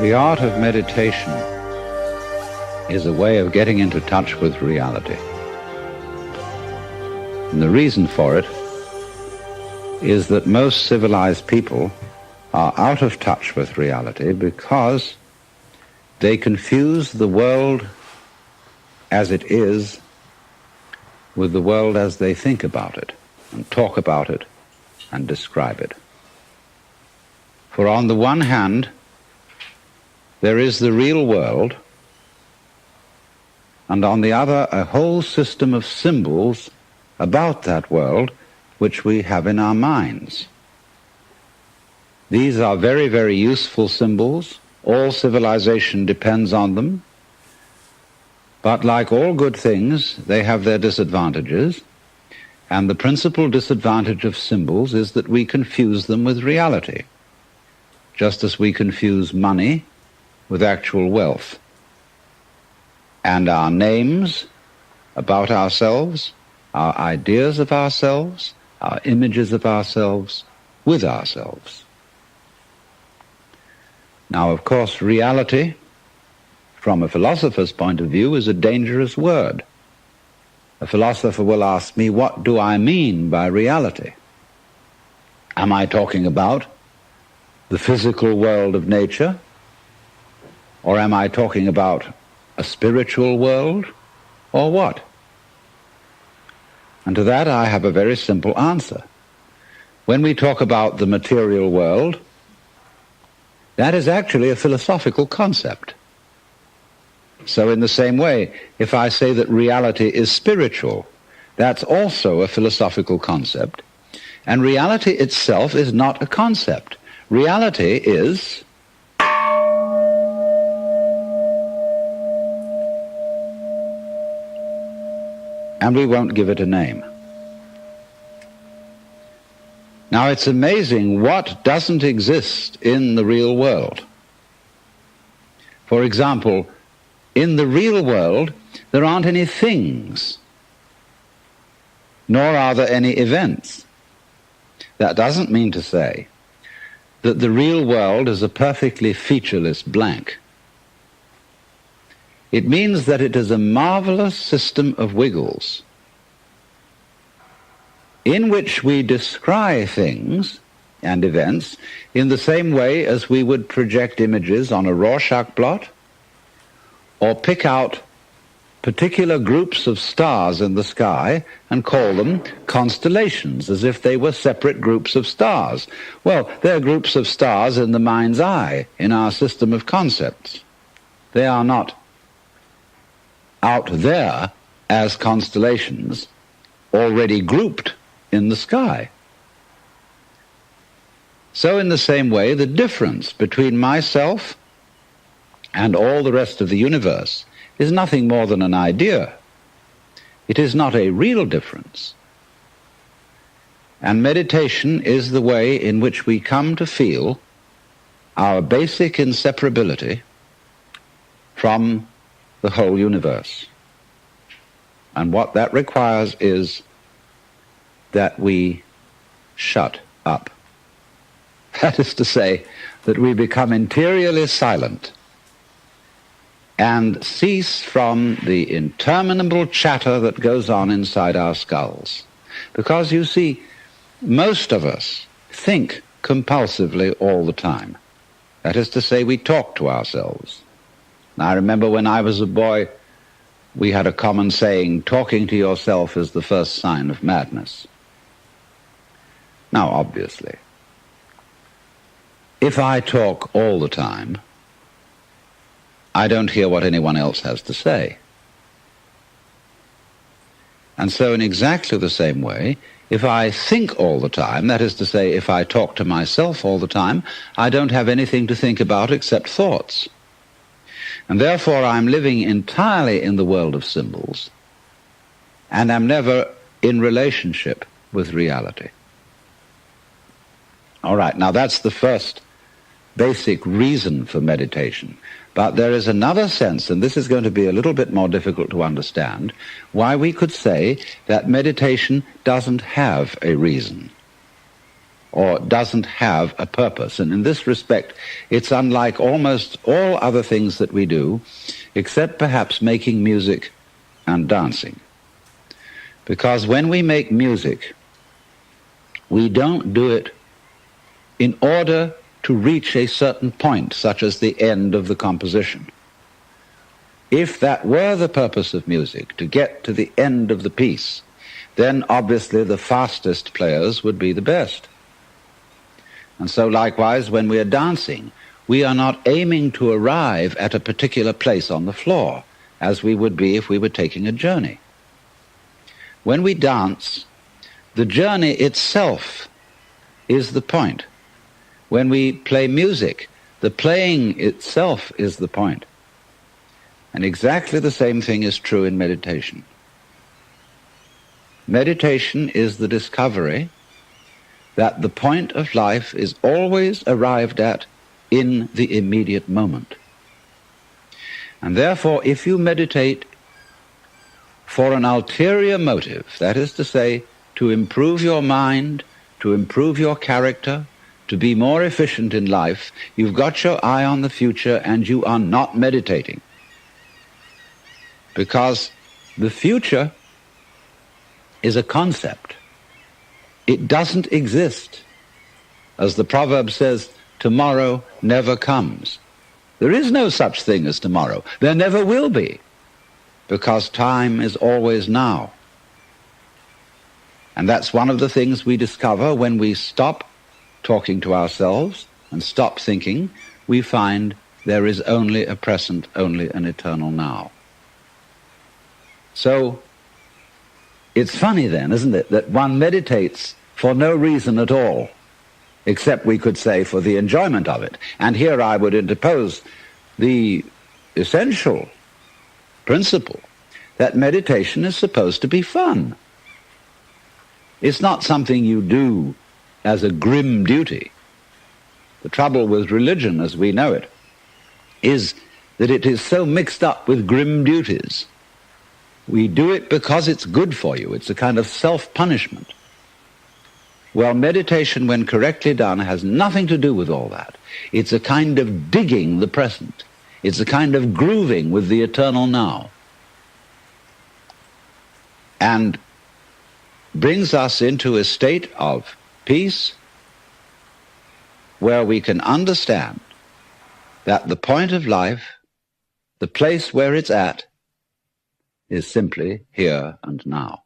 The art of meditation is a way of getting into touch with reality. And the reason for it is that most civilized people are out of touch with reality because they confuse the world as it is with the world as they think about it and talk about it and describe it. For on the one hand, there is the real world, and on the other, a whole system of symbols about that world which we have in our minds. These are very, very useful symbols. All civilization depends on them. But like all good things, they have their disadvantages. And the principal disadvantage of symbols is that we confuse them with reality, just as we confuse money with actual wealth, and our names about ourselves, our ideas of ourselves, our images of ourselves with ourselves. Now, of course, reality, from a philosopher's point of view, is a dangerous word. A philosopher will ask me, what do I mean by reality? Am I talking about the physical world of nature? Or am I talking about a spiritual world? Or what? And to that I have a very simple answer. When we talk about the material world, that is actually a philosophical concept. So in the same way, if I say that reality is spiritual, that's also a philosophical concept. And reality itself is not a concept. Reality is and we won't give it a name. Now, it's amazing what doesn't exist in the real world. For example, in the real world, there aren't any things, nor are there any events. That doesn't mean to say that the real world is a perfectly featureless blank. It means that it is a marvelous system of wiggles in which we descry things and events in the same way as we would project images on a Rorschach blot or pick out particular groups of stars in the sky and call them constellations as if they were separate groups of stars. Well, they're groups of stars in the mind's eye, in our system of concepts. They are not out there as constellations already grouped in the sky. So in the same way, the difference between myself and all the rest of the universe is nothing more than an idea. It is not a real difference. And meditation is the way in which we come to feel our basic inseparability from the whole universe. And what that requires is that we shut up. That is to say, that we become interiorly silent and cease from the interminable chatter that goes on inside our skulls. Because, you see, most of us think compulsively all the time. That is to say, we talk to ourselves. I remember when I was a boy, we had a common saying, talking to yourself is the first sign of madness. Now, obviously, if I talk all the time, I don't hear what anyone else has to say. And so in exactly the same way, if I think all the time, that is to say, if I talk to myself all the time, I don't have anything to think about except thoughts. And therefore I'm living entirely in the world of symbols, and I'm never in relationship with reality. All right, now that's the first basic reason for meditation. But there is another sense, and this is going to be a little bit more difficult to understand, why we could say that meditation doesn't have a reason. or doesn't have a purpose. And in this respect, it's unlike almost all other things that we do, except perhaps making music and dancing. Because when we make music, we don't do it in order to reach a certain point, such as the end of the composition. If that were the purpose of music, to get to the end of the piece, then obviously the fastest players would be the best. And so likewise, when we are dancing, we are not aiming to arrive at a particular place on the floor, as we would be if we were taking a journey. When we dance, the journey itself is the point. When we play music, the playing itself is the point. And exactly the same thing is true in meditation. Meditation is the discovery that the point of life is always arrived at in the immediate moment. And therefore, if you meditate for an ulterior motive, that is to say, to improve your mind, to improve your character, to be more efficient in life, you've got your eye on the future and you are not meditating. Because the future is a concept. It doesn't exist. As the proverb says, tomorrow never comes. There is no such thing as tomorrow. There never will be, because time is always now. And that's one of the things we discover when we stop talking to ourselves and stop thinking. We find there is only a present, only an eternal now. So it's funny then, isn't it, that one meditates for no reason at all, except we could say for the enjoyment of it. And here I would interpose the essential principle that meditation is supposed to be fun. It's not something you do as a grim duty. The trouble with religion, as we know it, is that it is so mixed up with grim duties. We do it because it's good for you. It's a kind of self-punishment. Well, meditation, when correctly done, has nothing to do with all that. It's a kind of digging the present. It's a kind of grooving with the eternal now. And brings us into a state of peace where we can understand that the point of life, the place where it's at, is simply here and now.